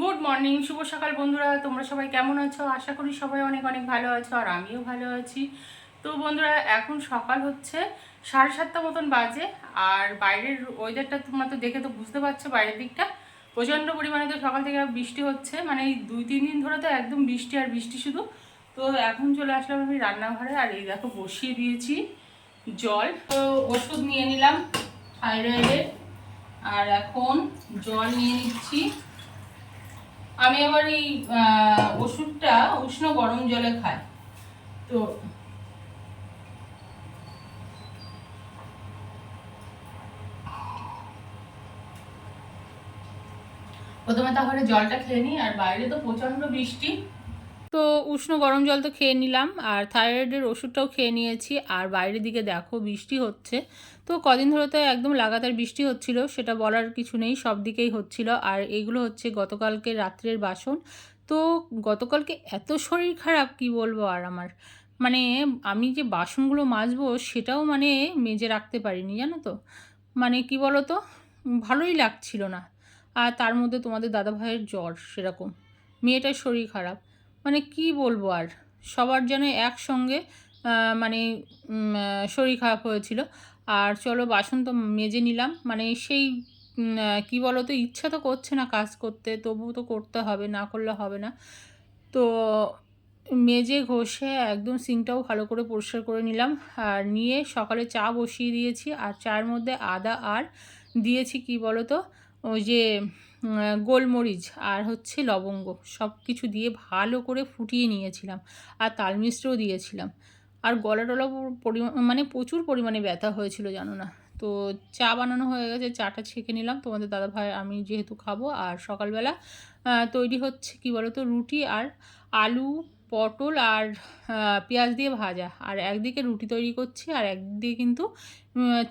Good morning, শুভ সকাল বন্ধুরা। তোমরা সবাই কেমন আছো? আশা করি সবাই অনেক অনেক ভালো আছো, আর আমিও ভালো আছি। তো বন্ধুরা, এখন সকাল হচ্ছে 7:30 মতন বাজে। আর বাইরের ওয়েদারটা তোমরা তো দেখে তো বুঝতে পারছো, বাইরের দিকটা প্রচণ্ড পরিমাণে তো সকাল থেকে বৃষ্টি হচ্ছে, মানে এই 2-3 দিন ধরে তো একদম বৃষ্টি আর বৃষ্টি শুধু। তো এখন চলে আসলাম আমি রান্নাঘরে, আর এই দেখো বসিয়ে দিয়েছি জল। তো ওষুধ নিয়ে নিলাম থাইরয়েডের, আর এখন জল নিয়ে নিচ্ছি। আমি আবার এই ওষুধটা উষ্ণ গরম জলে খাই। তো প্রথমে তাহলে জলটা খেয়ে নিই, আর বাইরে তো প্রচণ্ড বৃষ্টি। তো উষ্ণ গরম জল তো খেয়ে নিলাম, আর থাইরয়েডের ওষুধটাও খেয়ে নিয়েছি। আর বাইরের দিকে দেখো বৃষ্টি হচ্ছে। তো কদিন ধরে তো একদম লাগাতার বৃষ্টি হচ্ছিল, সেটা বলার কিছু নেই, সব দিকেই হচ্ছিল। আর এইগুলো হচ্ছে গতকালকে রাত্রের বাসন। তো গতকালকে এত শরীর খারাপ কি বলবো আর আমার, মানে আমি যে বাসনগুলো মাজবো সেটাও মানে মেজে রাখতে পারিনি, জানো তো। মানে কি বলো তো, ভালোই লাগছিল না। আর তার মধ্যে তোমাদের দাদাভাইয়ের জ্বর সেরকম, মেয়েটার শরীর খারাপ, মানে কি বলবো আর। সবার যেন একসঙ্গে মানে শরীর খারাপ হয়েছিল। আর চলো বাসন তো মেজে নিলাম, মানে সেই কি বলো তো, ইচ্ছা তো করছে না কাজ করতে, তবুও তো করতে হবে, না করলে হবে না। তো মেজে ঘষে একদম সিঙ্কটাও ভালো করে পরিষ্কার করে নিলাম। আর নিয়ে সকালে চা বসিয়ে দিয়েছি, আর চায়ের মধ্যে আদা আর দিয়েছি কি বলো তো, ওই যে গোলমরিচ আর হচ্ছে লবঙ্গ, সব কিছু দিয়ে ভালো করে ফুটিয়ে নিয়েছিলাম। আর তাল মিশ্রও দিয়েছিলাম। আর গলা টলা মানে প্রচুর পরিমাণে ব্যথা হয়েছিল, জানো না। তো চা বানানো হয়ে গেছে, চাটা ছেঁকে নিলাম, তোমাদের দাদাভাই আমি যেহেতু খাবো। আর সকালবেলা তৈরি হচ্ছে কি বলো তো, রুটি আর আলু, পটল আর পেঁয়াজ দিয়ে ভাজা। আর একদিকে রুটি তৈরি করছি, আর একদিকে কিন্তু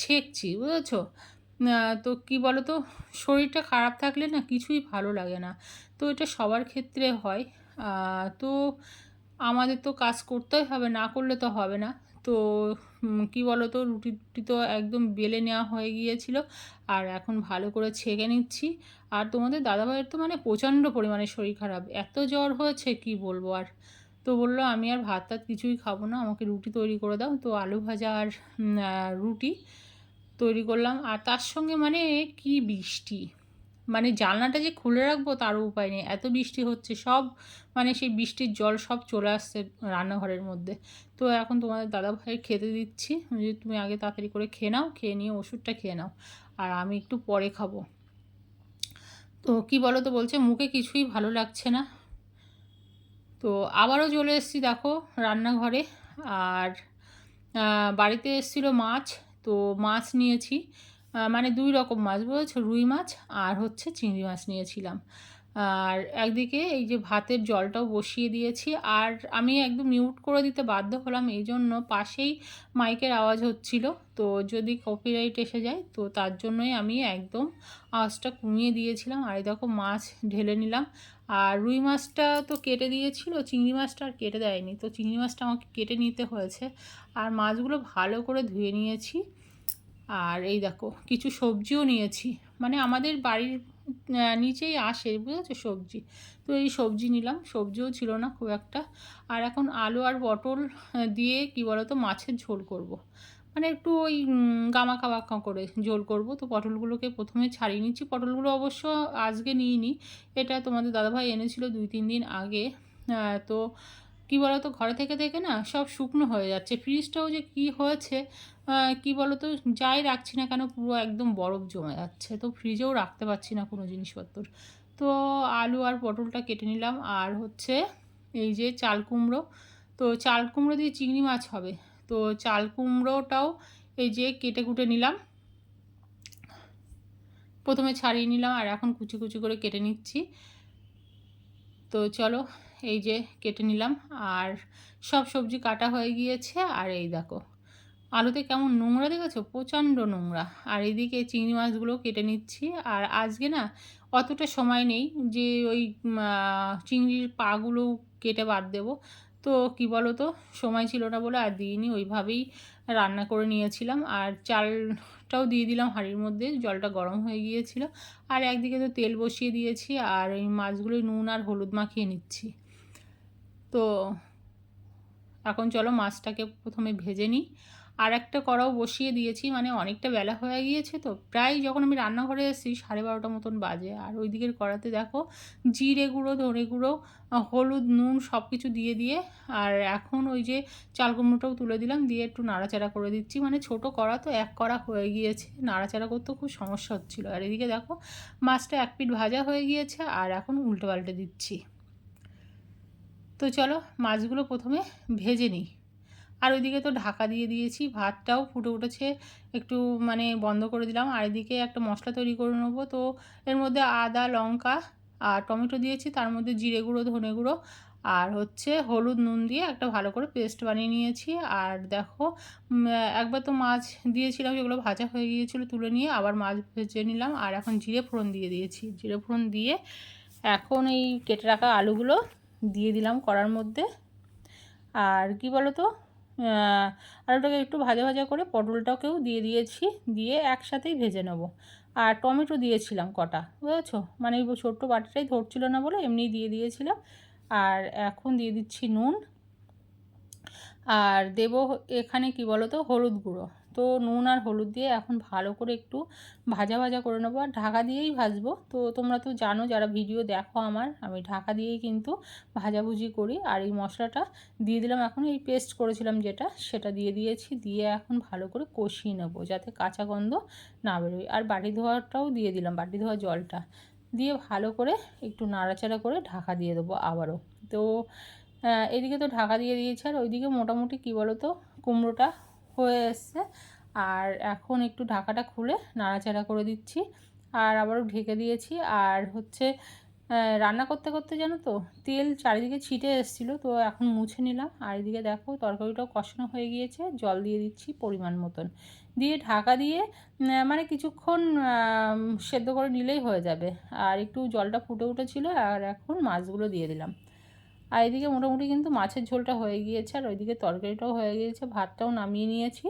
ছেঁকছি, বুঝেছো। তো কি বলো তো, শরীরটা খারাপ থাকলে না কিছুই ভালো লাগে না। তো এটা সবার ক্ষেত্রে হয়। তো আমাদের তো কাজ করতেই হবে, না করলে তো হবে না। তো কি বলো তো, রুটি টুটি তো একদম বেলে নেওয়া হয়ে গিয়েছিল। আর এখন ভালো করে ছেঁকে নিচ্ছি। আর তোমাদের দাদাভাইয়ের তো মানে প্রচণ্ড পরিমাণে শরীর খারাপ, এত জ্বর হয়েছে কি বলবো আর। তো বললো আমি আর ভাত টাত কিছুই খাবো না, আমাকে রুটি তৈরি করে দাও। তো আলু ভাজা আর রুটি তৈরি করলাম। আর তার সঙ্গে মানে কি বৃষ্টি, মানে জানলাটা যে খুলে রাখবো তারও উপায় নেই, এত বৃষ্টি হচ্ছে। সব মানে সেই বৃষ্টির জল সব চলে আসছে রান্নাঘরের মধ্যে। তো এখন তোমাদের দাদাভাইয়ের খেতে দিচ্ছি, যে তুমি আগে তাড়াতাড়ি করে খেয়ে নাও, খেয়ে নিয়ে ওষুধটা খেয়ে নাও, আর আমি একটু পরে খাবো। তো কি বলো তো, বলছে মুখে কিছুই ভালো লাগছে না। তো আবারও চলে এসেছি দেখো রান্নাঘরে। আর বাড়িতে এসেছিলো মাছ। তো মাছ নিয়েছি, মানে 2 রকম মাছ, বুঝেছো, রুই মাছ আর হচ্ছে চিংড়ি মাছ নিয়েছিলাম। আর একদিকে এই যে ভাতের জলটাও বসিয়ে দিয়েছি। আর আমি একদম মিউট করে দিতে বাধ্য হলাম, এই জন্য পাশেই মাইকের আওয়াজ হচ্ছিল। তো যদি কপিরাইট এসে যায়, তো তার জন্যই আমি একদম আওয়াজটা কমিয়ে দিয়েছিলাম। আর এই দেখো মাছ ঢেলে নিলাম। আর রুই মাছটা তো কেটে দিয়েছিল, চিংড়ি মাছটা আর কেটে দেয়নি, তো চিংড়ি মাছটা আমাকে কেটে নিতে হয়েছে। আর মাছগুলো ভালো করে ধুয়ে নিয়েছি। আর এই দেখো কিছু সবজিও নিয়েছি, মানে আমাদের বাড়ির নিচেই আসে, বুঝেছো, সবজি। তো এই সবজি নিলাম, সবজিও ছিল না খুব একটা। আর এখন আলু আর পটল দিয়ে কি বলো তো মাছের ঝোল করব। মানে একটু ওই গামাখা বাঁকা করে ঝোল করব। তো পটলগুলোকে প্রথমে ছাড়িয়ে নিচ্ছি, পটলগুলো অবশ্য আজকে নিইনি, এটা তোমাদের দাদাভাই এনেছিল 2-3 দিন আগে। তো কী বলো তো, ঘরে থেকে থেকে না সব শুকনো হয়ে যাচ্ছে, ফ্রিজটাও যে কী হয়েছে কি বলো তো, যাই রাখছি না কেন পুরো একদম বরফ জমে যাচ্ছে, তো ফ্রিজেও রাখতে পারছি না কোনো জিনিসপত্র। তো আলু আর পটলটা কেটে নিলাম। আর হচ্ছে এই যে চাল কুমড়ো, তো চাল কুমড়ো দিয়ে চিংড়ি মাছ হবে। তো চাল কুমড়োটাও এই যে কেটে কুটে নিলাম, প্রথমে ছাড়িয়ে নিলাম আর এখন কুচি কুচি করে কেটে নিচ্ছি। তো চলো এই যে কেটে নিলাম, আর সব সবজি কাটা হয়ে গিয়েছে। আর এই দেখো আলুতে কেমন নোংরা দেখেছো, প্রচণ্ড নোংরা। আর এইদিকে চিংড়ি মাছগুলো কেটে নিচ্ছি। আর আজকে না অতটা সময় নেই যে ওই চিংড়ির পাগুলো কেটে বাদ দেবো। তো কি বলো তো, সময় ছিল না বলে আর দিইনি, ওইভাবেই রান্না করে নিয়েছিলাম। আর চাল জলটাও দিয়ে দিলাম হাঁড়ির মধ্যে, জলটা গরম হয়ে গিয়েছিল। আর একদিকে তো তেল বসিয়ে দিয়েছি আর এই মাছগুলোই নুন আর হলুদ মাখিয়ে নিচ্ছি। তো এখন চলো মাছটাকে প্রথমে ভেজে নিই। আর একটা কড়াও বসিয়ে দিয়েছি, মানে অনেকটা বেলা হয়ে গিয়েছে তো, প্রায় যখন আমি রান্নাঘরে এসেছি 12:30 মতন বাজে। আর ওই দিকের কড়াতে দেখো জিরে গুঁড়ো, ধনে গুঁড়ো, হলুদ, নুন সব কিছু দিয়ে দিয়ে আর এখন ওই যে চাল কুমড়োটাও তুলে দিলাম, দিয়ে একটু নাড়াচাড়া করে দিচ্ছি। মানে ছোট কড়া তো এক কড়া হয়ে গিয়েছে, নাড়াচাড়া করতেও খুব সমস্যা হচ্ছিলো। আর এদিকে দেখো মাছটা এক পিঠ ভাজা হয়ে গিয়েছে আর এখন উল্টে পাল্টে দিচ্ছি। তো চলো মাছগুলো প্রথমে ভেজে নিই। আর ওইদিকে তো ঢাকা দিয়ে দিয়েছি, ভাতটাও ফুটে উঠেছে, একটু মানে বন্ধ করে দিলাম। আর এদিকে একটা মশলা তৈরি করে নেবো। তো এর মধ্যে আদা, লঙ্কা আর টমেটো দিয়েছি, তার মধ্যে জিরে গুঁড়ো, ধনে গুঁড়ো আর হচ্ছে হলুদ, নুন দিয়ে একটা ভালো করে পেস্ট বানিয়ে নিয়েছি। আর দেখো একবার তো মাছ দিয়েছিলাম, যেগুলো ভাজা হয়ে গিয়েছিলো তুলে নিয়ে আবার মাছ ভেজে নিলাম। আর এখন জিরে ফোড়ন দিয়ে দিয়েছি, জিরে ফোড়ন দিয়ে এখন এই কেটে রাখা আলুগুলো দিয়ে দিলাম কড়ার মধ্যে। আর কি বলো তো, আলুটাকে একটু ভাজা ভাজা করে পটলটাকেও দিয়ে দিয়েছি, দিয়ে একসাথেই ভেজে নেব। আর টমেটো দিয়েছিলাম কটা, বুঝেছো, মানে এই ছোট্ট বাটিটাই ধরছিল না বলে এমনিই দিয়ে দিয়েছিলাম। আর এখন দিয়ে দিচ্ছি নুন আর দেব এখানে কি বলো তো হলুদ গুঁড়ো। তো নুন আর হলুদ দিয়ে এখন ভালো করে একটু ভাজা ভাজা করে নেবো, আর ঢাকা দিয়েই ভাজবো। তো তোমরা তো জানো যারা ভিডিও দেখো আমার, আমি ঢাকা দিয়েই কিন্তু ভাজাভুজি করি। আর এই মশলাটা দিয়ে দিলাম, এখন এই পেস্ট করেছিলাম যেটা, সেটা দিয়ে দিয়েছি, দিয়ে এখন ভালো করে কষিয়ে নেবো যাতে কাঁচা গন্ধ না বেরোয়। আর বাটি ধোয়াটাও দিয়ে দিলাম, বাটি ধোয়া জলটা দিয়ে ভালো করে একটু নাড়াচাড়া করে ঢাকা দিয়ে দেবো আবারও। তো এদিকে তো ঢাকা দিয়ে দিয়েছে আর ওইদিকে মোটামুটি কী বলো তো কুমড়োটা হয়ে এসছে। আর এখন একটু ঢাকাটা খুলে নাড়াচাড়া করে দিচ্ছি আর আবারও ঢেকে দিয়েছি। আর হচ্ছে রান্না করতে করতে জানো তো তেল চারিদিকে ছিটে এসেছিলো, তো এখন মুছে নিলাম। আর এদিকে দেখো তরকারিটাও কষানো হয়ে গিয়েছে, জল দিয়ে দিচ্ছি পরিমাণ মতন, দিয়ে ঢাকা দিয়ে মানে কিছুক্ষণ সেদ্ধ করে নিলেই হয়ে যাবে। আর একটু জলটা ফুটে উঠেছিলো আর এখন মাছগুলো দিয়ে দিলাম। আর এদিকে মোটামুটি কিন্তু মাছের ঝোলটা হয়ে গিয়েছে আর ওইদিকে তরকারিটাও হয়ে গিয়েছে, ভাতটাও নামিয়ে নিয়েছি।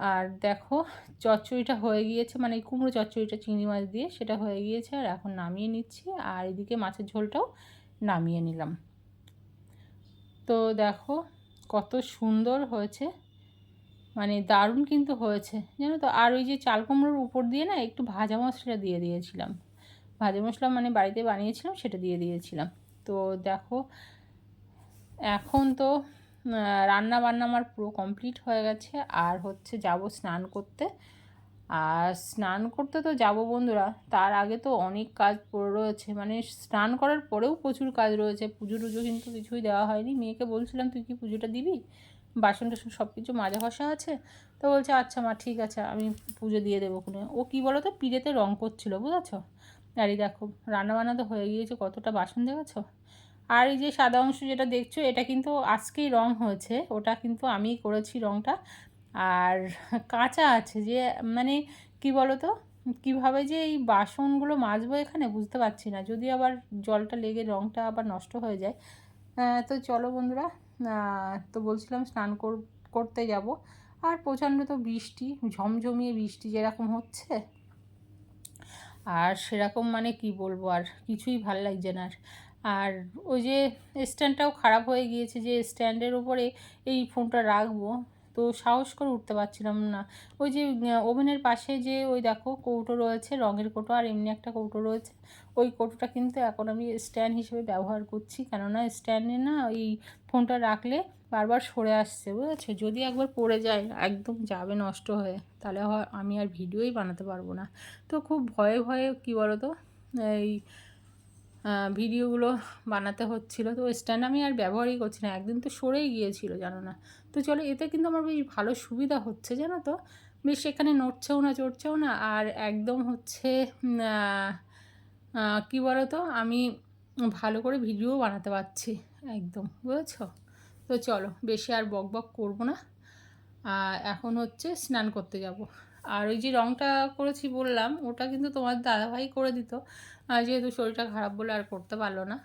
আর দেখো চচ্চড়িটা হয়ে গিয়েছে, মানে এই কুমড়ো চচ্চড়িটা চিংড়ি মাছ দিয়ে সেটা হয়ে গিয়েছে আর এখন নামিয়ে নিচ্ছি। আর এদিকে মাছের ঝোলটাও নামিয়ে নিলাম। তো দেখো কত সুন্দর হয়েছে, মানে দারুণ কিন্তু হয়েছে জানো তো। আর ওই যে চাল কুমড়োর উপর দিয়ে না একটু ভাজা মশলা দিয়ে দিয়েছিলাম, ভাজা মশলা মানে বাড়িতে বানিয়েছিলাম সেটা দিয়ে দিয়েছিলাম। তো দেখো এখন তো রান্না বান্না আমার পুরো কমপ্লিট হয়ে গেছে। আর হচ্ছে যাব স্নান করতে। আর স্নান করতে তো যাব বন্ধুরা, তার আগে তো অনেক কাজ পড়ে রয়েছে, মানে স্নান করার পরেও প্রচুর কাজ রয়েছে। পুজো টুজো কিন্তু কিছুই দেওয়া হয়নি, মেয়েকে বলছিলাম তুই কি পুজোটা দিবি, বাসন টাসন সব কিছু মাজা ঘষা আছে। তো বলছে আচ্ছা মা ঠিক আছে আমি পুজো দিয়ে দেবো খুনে। ও কী বলো তো পিড়েতে রঙ করছিলো বুঝেছো। আর এই দেখো রান্নাবান্না তো হয়ে গিয়েছে, কতটা বাসন দেখেছো। আর এই যে সাদা অংশ যেটা দেখছো এটা কিন্তু আজকেই রং হয়েছে, ওটা কিন্তু আমিই করেছি রংটা। আর কাঁচা আছে যে, মানে কি বলো তো কীভাবে যে এই বাসনগুলো মাজবো এখানে বুঝতে পারছি না, যদি আবার জলটা লেগে রংটা আবার নষ্ট হয়ে যায়। তো চলো বন্ধুরা, তো বলছিলাম স্নান করতে যাব। আর প্রচণ্ড তো বৃষ্টি, ঝমঝমিয়ে বৃষ্টি যেরকম হচ্ছে, আর সেরকম মানে কি বলবো, আর কিছুই ভাল লাগছে না। আর ওই যে স্ট্যান্ডটাও খারাপ হয়ে গিয়েছে, যে স্ট্যান্ডের উপরে এই ফোনটা রাখবো, তো সাহস করে উঠতে পারছিলাম না। ওই যে ওভেনের পাশে যে ওই দেখো কৌটো রয়েছে, রঙের কৌটো, আর এমনি একটা কৌটো রয়েছে, ওই কৌটোটা কিন্তু এখন আমি স্ট্যান্ড হিসেবে ব্যবহার করছি। কেননা স্ট্যান্ডে না ওই ফোনটা রাখলে বারবার সরে আসছে বুঝেছো, যদি একবার পড়ে যায় একদম যাবে নষ্ট হয়ে, তাহলে আমি আর ভিডিওই বানাতে পারবো না। তো খুব ভয়ে ভয়ে কী বলো তো এই ভিডিওগুলো বানাতে হচ্ছিলো। তো স্ট্যান্ড আমি আর ব্যবহারই করছি না, একদিন তো সরেই গিয়েছিলো জানো না। তো চলো এতে কিন্তু আমার বেশ ভালো সুবিধা হচ্ছে জানো তো, বেশ এখানে নড়ছেও না চড়ছেও না, আর একদম হচ্ছে কী বলো তো আমি ভালো করে ভিডিও বানাতে পারছি একদম, বুঝেছো। তো চলো বেশি আর বক বক করবো না, এখন হচ্ছে স্নান করতে যাব। আর ওই যে রঙটা করেছি বললাম, ওটা কিন্তু তোমার দাদাভাই করে দিত, যেহেতু শরীরটা খারাপ বলে আর করতে পারলো না।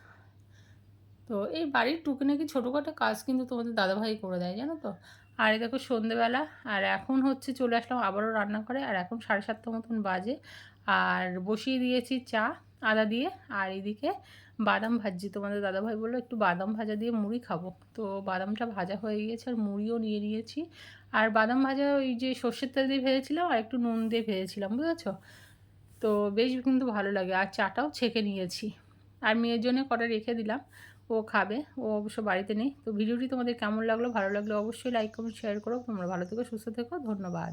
তো এই বাড়ির টুকিনাকি ছোটোখাটো কাজ কিন্তু তোমাদের দাদাভাই করে দেয় জানো তো। আর এই দেখো সন্ধেবেলা, আর এখন হচ্ছে চলে আসলাম আবারও রান্না করে, আর এখন 7:30 মতন বাজে। আর বসিয়ে দিয়েছি চা আদা দিয়ে, আর এদিকে বাদাম ভাজছি। তোমাদের দাদাভাই বললো একটু বাদাম ভাজা দিয়ে মুড়ি খাবো, তো বাদামটা ভাজা হয়ে গিয়েছে আর মুড়িও নিয়ে নিয়েছি। আর বাদাম ভাজা ওই যে সর্ষের তেল দিয়ে ভেজেছিলাম আর একটু নুন দিয়ে ভেজেছিলাম, বুঝেছো? তো বেশ কিন্তু ভালো লাগে। আর চাটাও ছেঁকে নিয়েছি, আর মেয়ের জন্য কটা রেখে দিলাম, ও খাবে। ও অবশ্য বাড়িতে নেই। তো ভিডিওটি তোমাদের কেমন লাগলো? ভালো লাগলে অবশ্যই লাইক কমেন্ট শেয়ার করো। তোমরা ভালো থেকো, সুস্থ থেকো, ধন্যবাদ।